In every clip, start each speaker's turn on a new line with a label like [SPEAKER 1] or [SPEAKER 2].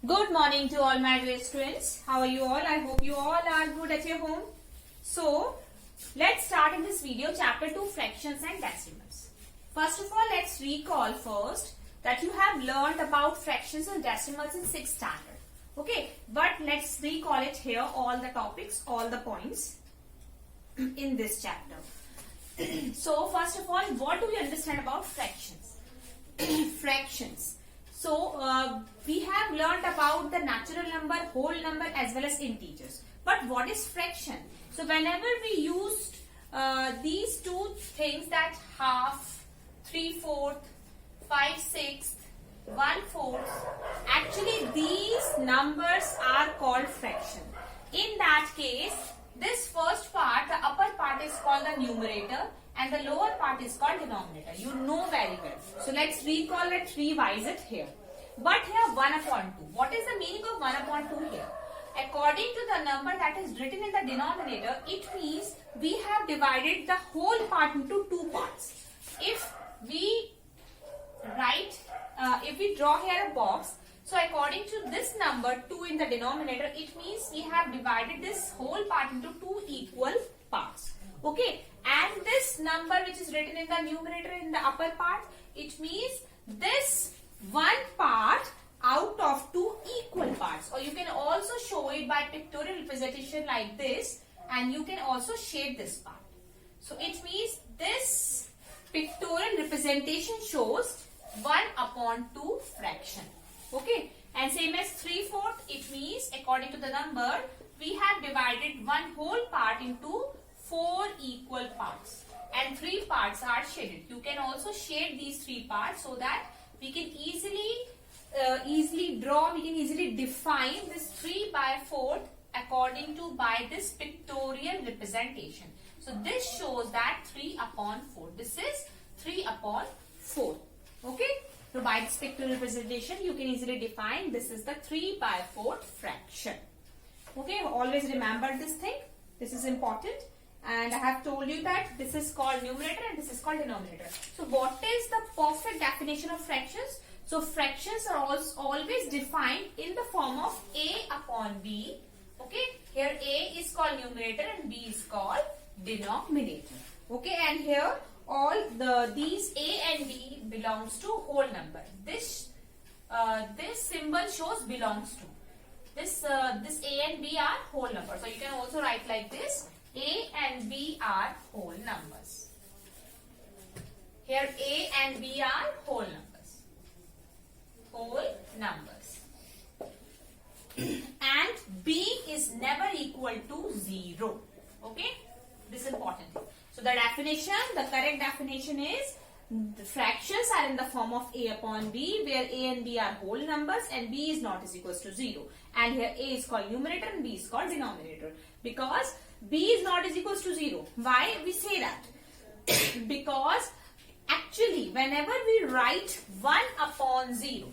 [SPEAKER 1] Good morning to all my dear students. How are you all? I hope you all are good at your home. So, let's start in this video chapter 2 fractions and decimals. First of all, let's recall first that you have learned about fractions and decimals in 6th standard. Okay, but let's recall it here, all the topics, all the points in this chapter. So, first of all, what do we understand about fractions? Fractions. So, we have learned about the natural number, whole number as well as integers. But what is fraction? So, whenever we used these two things, that half, 3/4, 5/6, 1/4, actually these numbers are called fraction. In that case, this first part, the upper part is called the numerator and the lower part is called denominator. You know very well. So let's recall it, revise it here. But here 1/2. What is the meaning of 1/2 here? According to the number that is written in the denominator, it means we have divided the whole part into two parts. If we write, if we draw here a box, so according to this number 2 in the denominator, it means we have divided this whole part into two equal parts. Okay, and this number which is written in the numerator in the upper part, it means this one part out of two equal parts. Or you can also show it by pictorial representation like this, and you can also shade this part. So it means this pictorial representation shows 1/2 fraction. Okay, and same as 3/4, it means according to the number we have divided one whole part into 4 equal parts, and 3 parts are shaded. You can also shade these 3 parts so that we can easily draw, we can easily define this 3/4 according to by this pictorial representation. So this shows that 3/4. This is 3/4. Okay. So by this pictorial representation, you can easily define this is the 3/4 fraction. Okay. Always remember this thing. This is important. And I have told you that this is called numerator and this is called denominator. So what is the perfect definition of fractions? So fractions are always defined in the form of A/B. Okay. Here A is called numerator and B is called denominator. Okay. And here all these A and B belongs to whole number. This symbol shows belongs to. This A and B are whole numbers. So you can also write like this. A and B are whole numbers. Here A and B are whole numbers. Whole numbers. And B is never equal to 0. Okay? This is important. So the definition, the correct definition is the fractions are in the form of A/B, where A and B are whole numbers and B is not is equals to 0. And here A is called numerator and B is called denominator. Because B is not is equals to 0. Why we say that? Because actually whenever we write 1/0,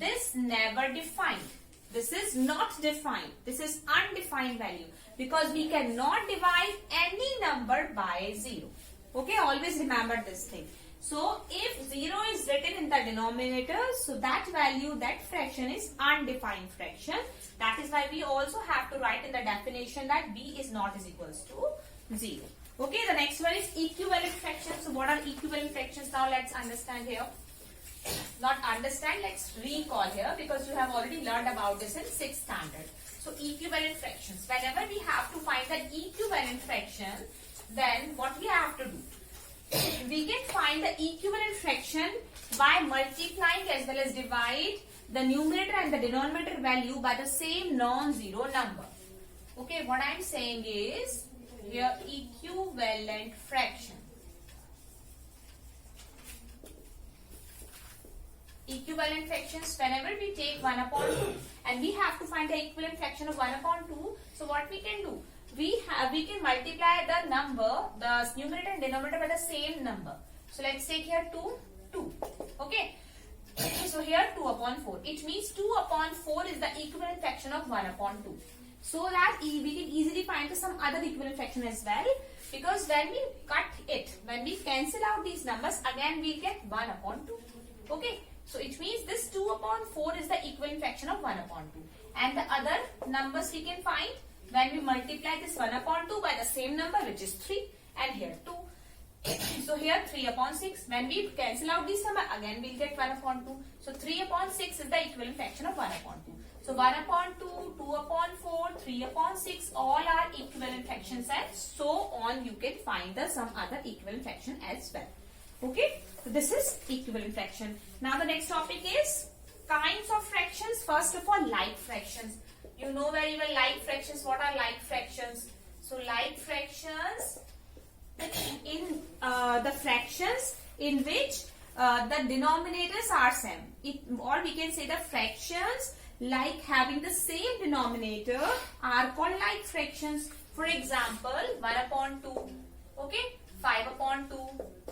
[SPEAKER 1] this never defined. This is not defined. This is undefined value. Because we cannot divide any number by 0. Okay, always remember this thing. So if 0 is written in the denominator, so that value, that fraction is undefined fraction. That is why we also have to write in the definition that B is not is equals to 0. Okay, the next one is equivalent fractions. So what are equivalent fractions? Now let's understand here. Not understand, let's recall here because you have already learned about this in 6th standard. So equivalent fractions. Whenever we have to find the equivalent fraction, then what we have to do? We can find the equivalent fraction by multiplying as well as divide the numerator and the denominator value by the same non-zero number. Okay, what I am saying is here equivalent fraction. Equivalent fractions, whenever we take 1/2 and we have to find the equivalent fraction of 1/2, so what we can do? We can multiply the number, the numerator and denominator by the same number. So let's take here 2. Okay. So here 2/4. It means 2/4 is the equivalent fraction of 1/2. So that we can easily find some other equivalent fraction as well. Because when we cut it, when we cancel out these numbers, again we get 1/2. Okay. So it means this 2 upon 4 is the equivalent fraction of 1 upon 2. And the other numbers we can find when we multiply this 1 upon 2 by the same number, which is 3, and here 2. So here 3 upon 6. When we cancel out this number, again we'll get 1 upon 2. So 3 upon 6 is the equivalent fraction of 1 upon 2. So 1 upon 2, 2 upon 4, 3 upon 6, all are equivalent fractions, and so on you can find the some other equivalent fraction as well. Okay, so this is equivalent fraction. Now the next topic is kinds of fractions. First of all, like fractions. You know very well like fractions. What are like fractions? So like fractions in the fractions in which the denominators are same. Or we can say the fractions like having the same denominator are called like fractions. For example, 1 upon 2, okay, 5 upon 2,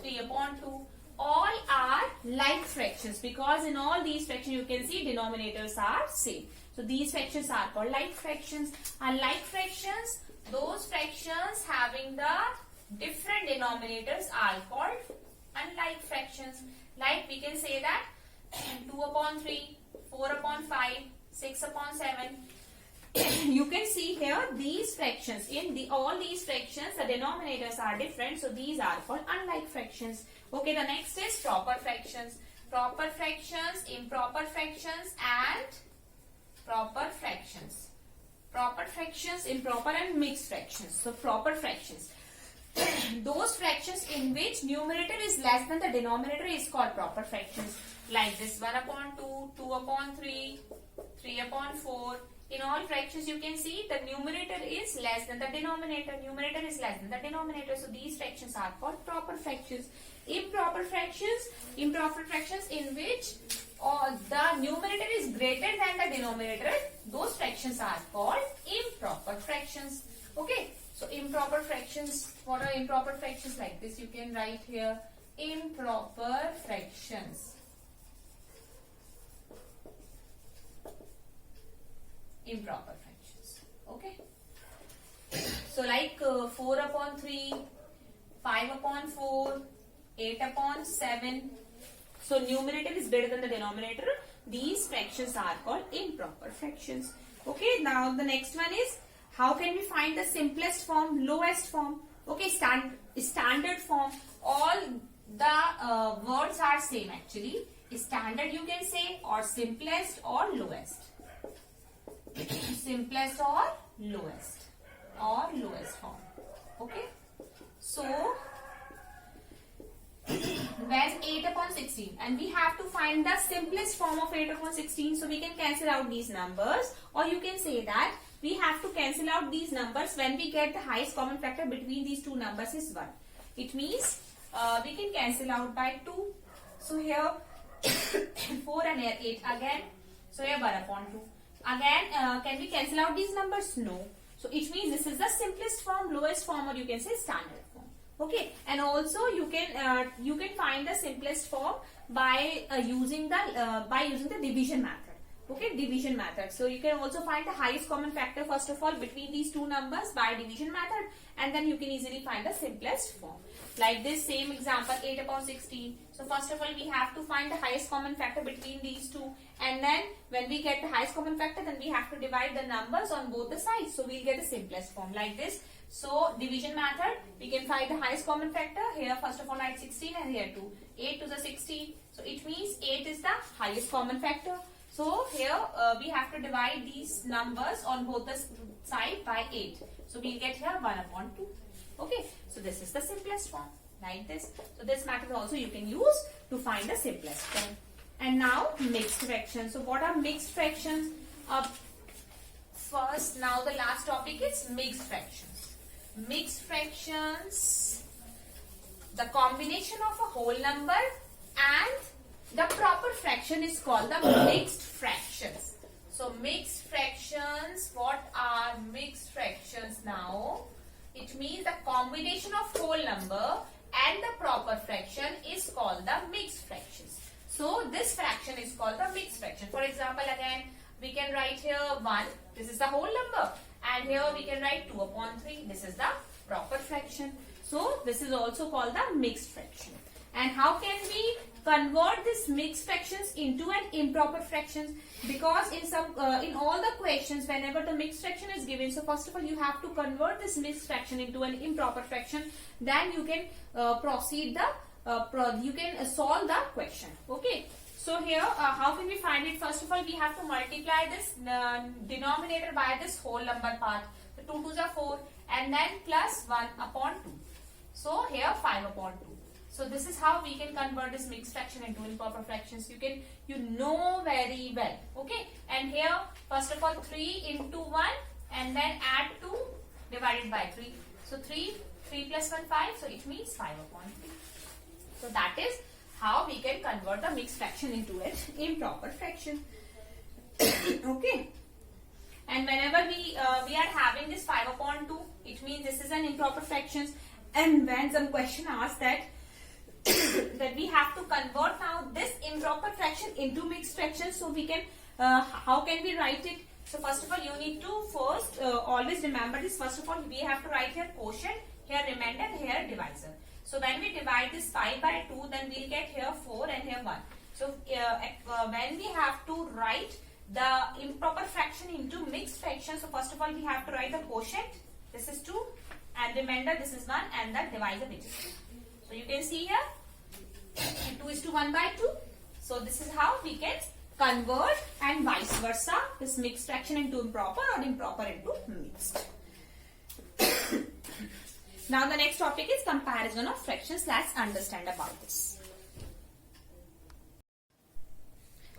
[SPEAKER 1] 3 upon 2, all are like fractions because in all these fractions you can see denominators are same. So these fractions are called like fractions. Unlike fractions, those fractions having the different denominators are called unlike fractions. Like we can say that 2 upon 3, 4 upon 5, 6 upon 7. You can see here these fractions. In all these fractions, the denominators are different. So these are called unlike fractions. Okay, the next is proper fractions. Proper fractions, improper fractions, and proper fractions. Proper fractions, improper and mixed fractions. So proper fractions. Those fractions in which numerator is less than the denominator is called proper fractions. Like this 1 upon 2, 2 upon 3, 3 upon 4. In all fractions you can see the numerator is less than the denominator. Numerator is less than the denominator. So these fractions are called proper fractions. Improper fractions in which the numerator is greater than the denominator. Those fractions are called improper fractions. Okay. So improper fractions, what are improper fractions? Like this you can write here, improper fractions. Improper fractions. Okay. So like 4 upon 3, 5 upon 4, 8 upon 7. So numerator is greater than the denominator. These fractions are called improper fractions. Okay. Now the next one is, how can we find the simplest form, lowest form? Okay, standard form. All the words are same actually. Standard you can say, or simplest or lowest. Simplest or lowest form. Okay. So where's 8 upon 16, and we have to find the simplest form of 8 upon 16. So we can cancel out these numbers, or you can say that we have to cancel out these numbers when we get the highest common factor between these two numbers is 1. It means we can cancel out by 2. So here 4 and here 8 again. So here 1 upon 2. Again, can we cancel out these numbers? No. So it means this is the simplest form, lowest form, or you can say standard form. Okay, and also you can find the simplest form by using the division method. Okay, division method. So you can also find the highest common factor first of all between these two numbers by division method, and then you can easily find the simplest form. Like this same example, 8 upon 16. So first of all we have to find the highest common factor between these two, and then when we get the highest common factor, then we have to divide the numbers on both the sides. So we'll get the simplest form like this. So division method, we can find the highest common factor. Here first of all write 16 and here 2. 8 to the 16. So it means 8 is the highest common factor. So here we have to divide these numbers on both the side by 8. So we'll get here 1 upon 2. Okay. So this is the simplest form like this. So this method also you can use to find the simplest form. And now mixed fractions. So what are mixed fractions? First, now the last topic is mixed fractions. Mixed fractions, the combination of a whole number and the proper fraction is called the mixed fractions. So mixed fractions, what are mixed fractions now? It means the combination of whole number and the proper fraction is called the mixed fractions. So this fraction is called the mixed fraction. For example, again we can write here 1, this is the whole number, and here we can write 2 upon 3, this is the proper fraction. So this is also called the mixed fraction. And how can we convert this mixed fractions into an improper fractions, because in all the questions whenever the mixed fraction is given, so first of all you have to convert this mixed fraction into an improper fraction, then you can proceed the you can solve the question. Okay, so here how can we find it? First of all we have to multiply this denominator by this whole number part. So 2 2s are 4 and then plus 1 upon 2. So here 5 upon 2. So this is how we can convert this mixed fraction into improper fractions. You know very well. Okay, and here first of all 3 into 1 and then add 2 divided by 3. So 3 plus 1 5. So it means 5 upon 3. So that is how we can convert the mixed fraction into an improper fraction. Okay. And whenever we are having this 5 upon 2, it means this is an improper fraction. And when some question asks that that we have to convert now this improper fraction into mixed fraction, so we can how can we write it? So first of all you need to first always remember this. First of all we have to write here quotient, here remainder, here divisor. So when we divide this 5 by 2, then we'll get here 4 and here 1. So when we have to write the improper fraction into mixed fraction, so first of all we have to write the quotient, this is 2, and remainder, this is 1, and the divisor, which is 2. So you can see here 2 is to 1 by 2. So this is how we can convert, and vice versa, this mixed fraction into improper or improper into mixed. Now the next topic is comparison of fractions. Let's understand about this.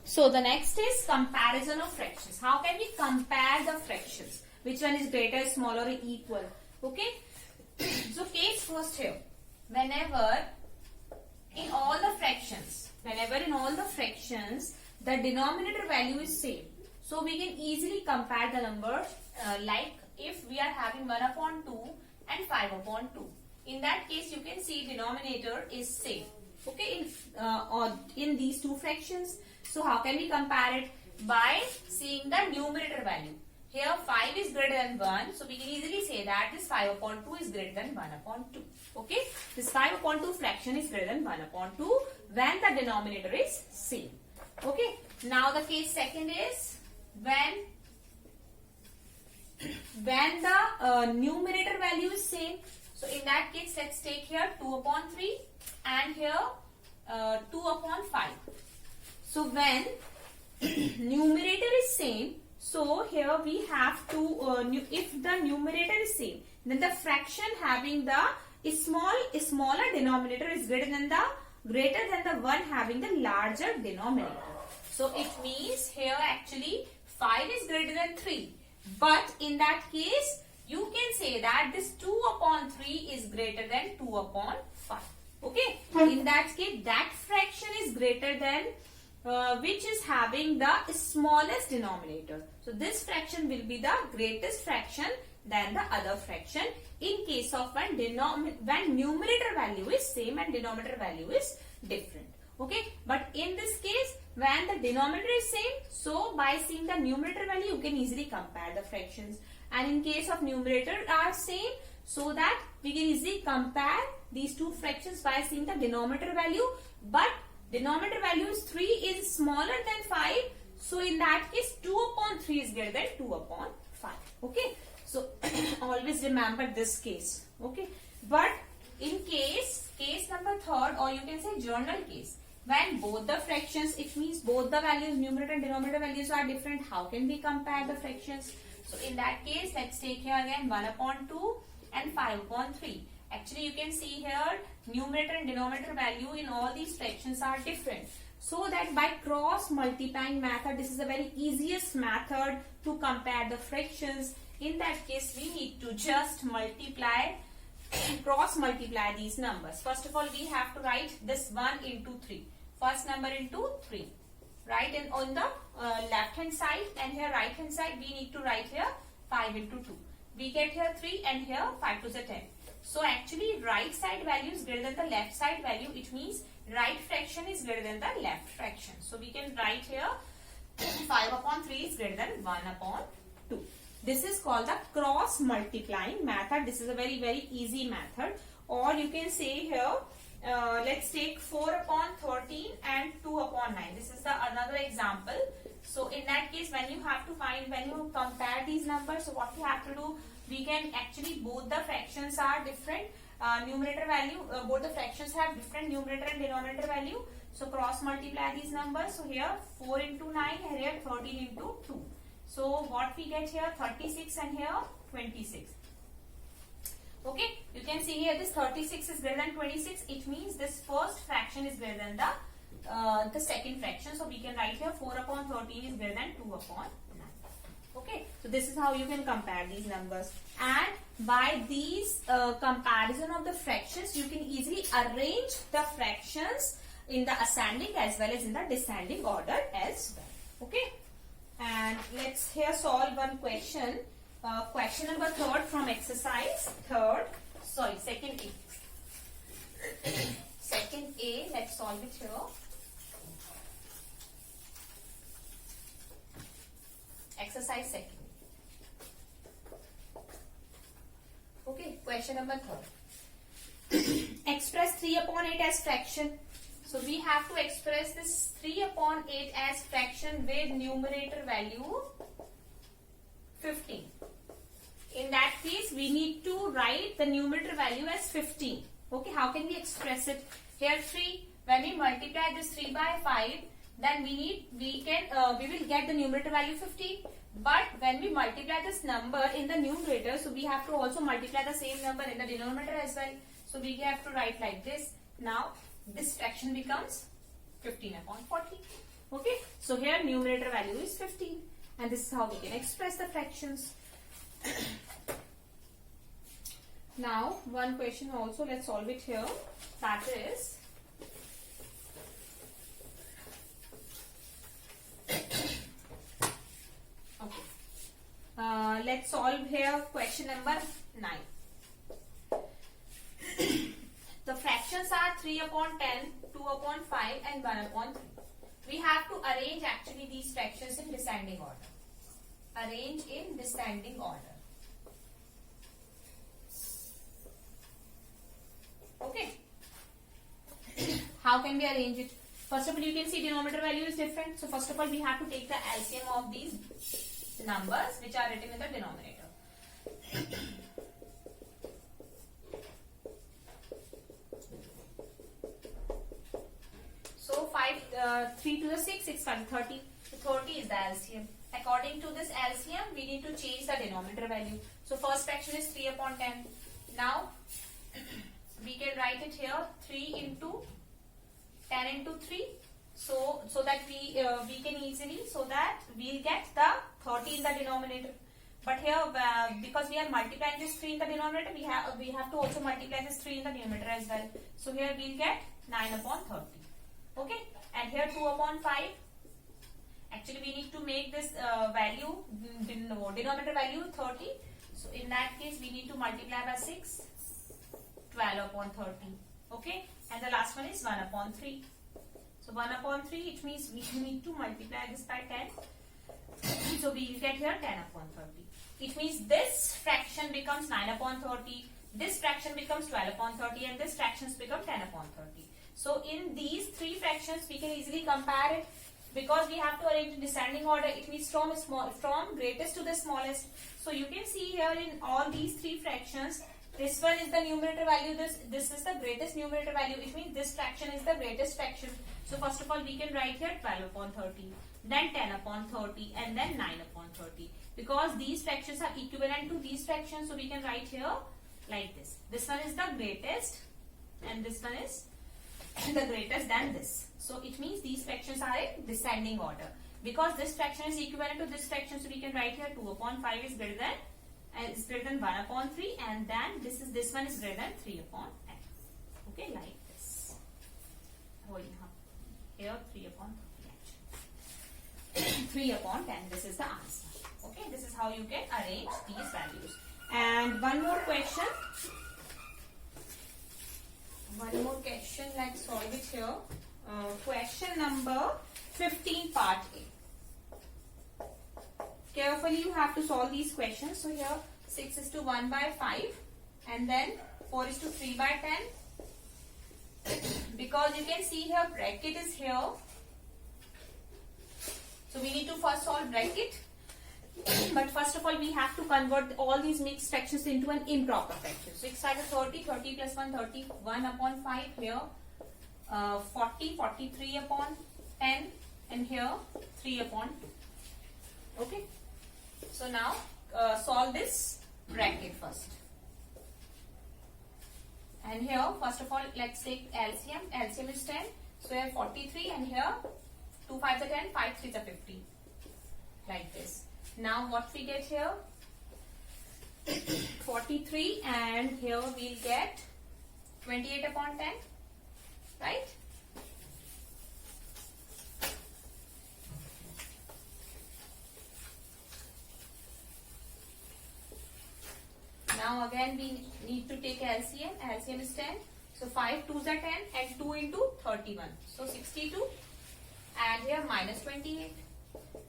[SPEAKER 1] So the next is comparison of fractions. How can we compare the fractions? Which one is greater, smaller, or equal? Okay. So case first here. Whenever in all the fractions, the denominator value is same. So we can easily compare the numbers like if we are having 1 upon 2 and 5 upon 2. In that case you can see denominator is same. Okay, in these two fractions. So how can we compare it? By seeing the numerator value. Here 5 is greater than 1. So we can easily say that this 5 upon 2 is greater than 1 upon 2. Okay. This 5 upon 2 fraction is greater than 1 upon 2 when the denominator is same. Okay. Now the case second is when the numerator value is same. So in that case let's take here 2 upon 3 and here 2 upon 5. So when numerator is same, so here we have to, if the numerator is same, then the fraction having the smaller denominator is greater than the one having the larger denominator. So it means here actually 5 is greater than 3. But in that case, you can say that this 2 upon 3 is greater than 2 upon 5. Okay. In that case, that fraction is greater than which is having the smallest denominator. So this fraction will be the greatest fraction than the other fraction in case of when numerator value is same and denominator value is different. Okay, but in this case when the denominator is same, so by seeing the numerator value you can easily compare the fractions, and in case of numerator are same, so that we can easily compare these two fractions by seeing the denominator value, but denominator value is 3 is smaller than 5. So in that case 2 upon 3 is greater than 2 upon 5. Okay. So always remember this case. Okay. But in case number third, or you can say journal case, when both the fractions, it means both the values, numerator and denominator values are different, how can we compare the fractions? So in that case, let's take here again 1 upon 2 and 5 upon 3. Actually, you can see here numerator and denominator value in all these fractions are different. So that by cross multiplying method, this is the very easiest method to compare the fractions. In that case, we need to just multiply, cross multiply these numbers. First of all, we have to write this 1 into 3. First number into 3. Right, and on the left hand side and here right hand side, we need to write here 5 into 2. We get here 3 and here 5 to the 10. So actually right side value is greater than the left side value. It means right fraction is greater than the left fraction. So we can write here 5 upon 3 is greater than 1 upon 2. This is called the cross multiplying method. This is a very easy method. Or you can say here let's take 4 upon 13 and 2 upon 9. This is the another example. So in that case, when you have to find, when you compare these numbers, so what we have to do, we can actually, both the fractions are different. Numerator value, both the fractions have different numerator and denominator value. So cross multiply these numbers. So here 4 into 9, here 13 into 2. So what we get here, 36 and here 26. Okay, you can see here this 36 is greater than 26. It means this first fraction is greater than the second fraction. So we can write here 4 upon 13 is greater than 2 upon 9. Okay, so this is how you can compare these numbers. And by these comparison of the fractions, you can easily arrange the fractions in the ascending as well as in the descending order as well. Okay, and let's here solve one question. Question number 3 from exercise second A. Second A, let's solve it here. Exercise second. Okay, question number 3. Express 3 upon 8 as fraction. So we have to express this 3 upon 8 as fraction with numerator value 15. In that case, we need to write the numerator value as 15. Okay, how can we express it? Here 3, when we multiply this 3 by 5, then we will get the numerator value 15. But when we multiply this number in the numerator, so we have to also multiply the same number in the denominator as well. So we have to write like this. Now this fraction becomes 15 upon 40. Okay, so here numerator value is 15, and this is how we can express the fractions. Now one question also, let's solve it here. That is okay. Let's solve here question number 9. The fractions are 3 upon 10, 2 upon 5 and 1 upon 3. We have to arrange actually these fractions in descending order. Arrange in descending order. Okay. How can we arrange it? First of all, you can see denominator value is different. So first of all, we have to take the LCM of these numbers which are written in the denominator. So 3 to the 6, 6 5, 30. So 30 is the LCM. According to this LCM, we need to change the denominator value. So first fraction is 3 upon 10. Now we can write it here 3 into 10 into 3. So that we can easily, so that we'll get the 30 in the denominator. But here because we are multiplying this 3 in the denominator, we have to also multiply this 3 in the numerator as well. So here we'll get 9 upon 30. Okay, and here 2 upon 5. Actually, we need to make this value, denominator value 30. So in that case, we need to multiply by 6, 12 upon 30. Okay, and the last one is 1 upon 3. So 1 upon 3, it means we need to multiply this by 10. So we will get here 10 upon 30. It means this fraction becomes 9 upon 30, this fraction becomes 12 upon 30, and this fractions become 10 upon 30. So in these three fractions, we can easily compare it. Because we have to arrange in descending order, it means from greatest to the smallest. So you can see here in all these three fractions, this one is the numerator value, this is the greatest numerator value. It means this fraction is the greatest fraction. So first of all, we can write here 12 upon 30, then 10 upon 30, and then 9 upon 30. Because these fractions are equivalent to these fractions, so we can write here like this. This one is the greatest, and this one is the greatest than this. So it means these fractions are in descending order. Because this fraction is equivalent to this fraction, so we can write here 2 upon 5 is greater than 1 upon 3, and then this one is greater than 3 upon n. Okay, like this. Here 3 upon 3 upon 10. This is the answer. Okay, this is how you can arrange these values. And one more question. Let's solve it here. Question number 15, part A. Carefully you have to solve these questions. So here 6 is to 1 by 5, and then 4 is to 3 by 10, because you can see here bracket is here. So we need to first solve bracket. But first of all, we have to convert all these mixed fractions into an improper fraction. So 6 side is 30, 30 plus 1, 31 upon 5 here. 40, 43 upon 10, and here 3 upon 2. Okay. So now solve this bracket first. And here, first of all, let's take LCM. LCM is 10. So here 43, and here 2 5s are 10, 5 3s are 50. Like this. Now what we get here? 43, and here we'll get 28 upon 10. Right? Now again we need to take LCM. LCM is 10. So 5 2s are 10, and 2 into 31. So 62, and here minus 28.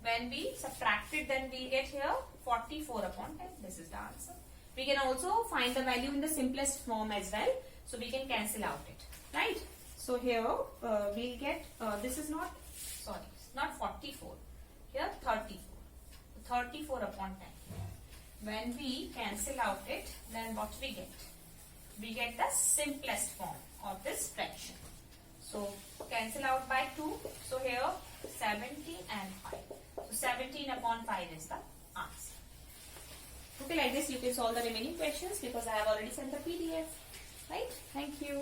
[SPEAKER 1] When we subtract it, then we get here 44 upon 10. This is the answer. We can also find the value in the simplest form as well. So we can cancel out it. Right? So here we'll get, this is not 44. Here 34. 34 upon 10. When we cancel out it, then what we get? We get the simplest form of this fraction. So cancel out by 2. So here 17 and 5. So 17 upon 5 is the answer. Okay, like this you can solve the remaining questions because I have already sent the PDF. Right? Thank you.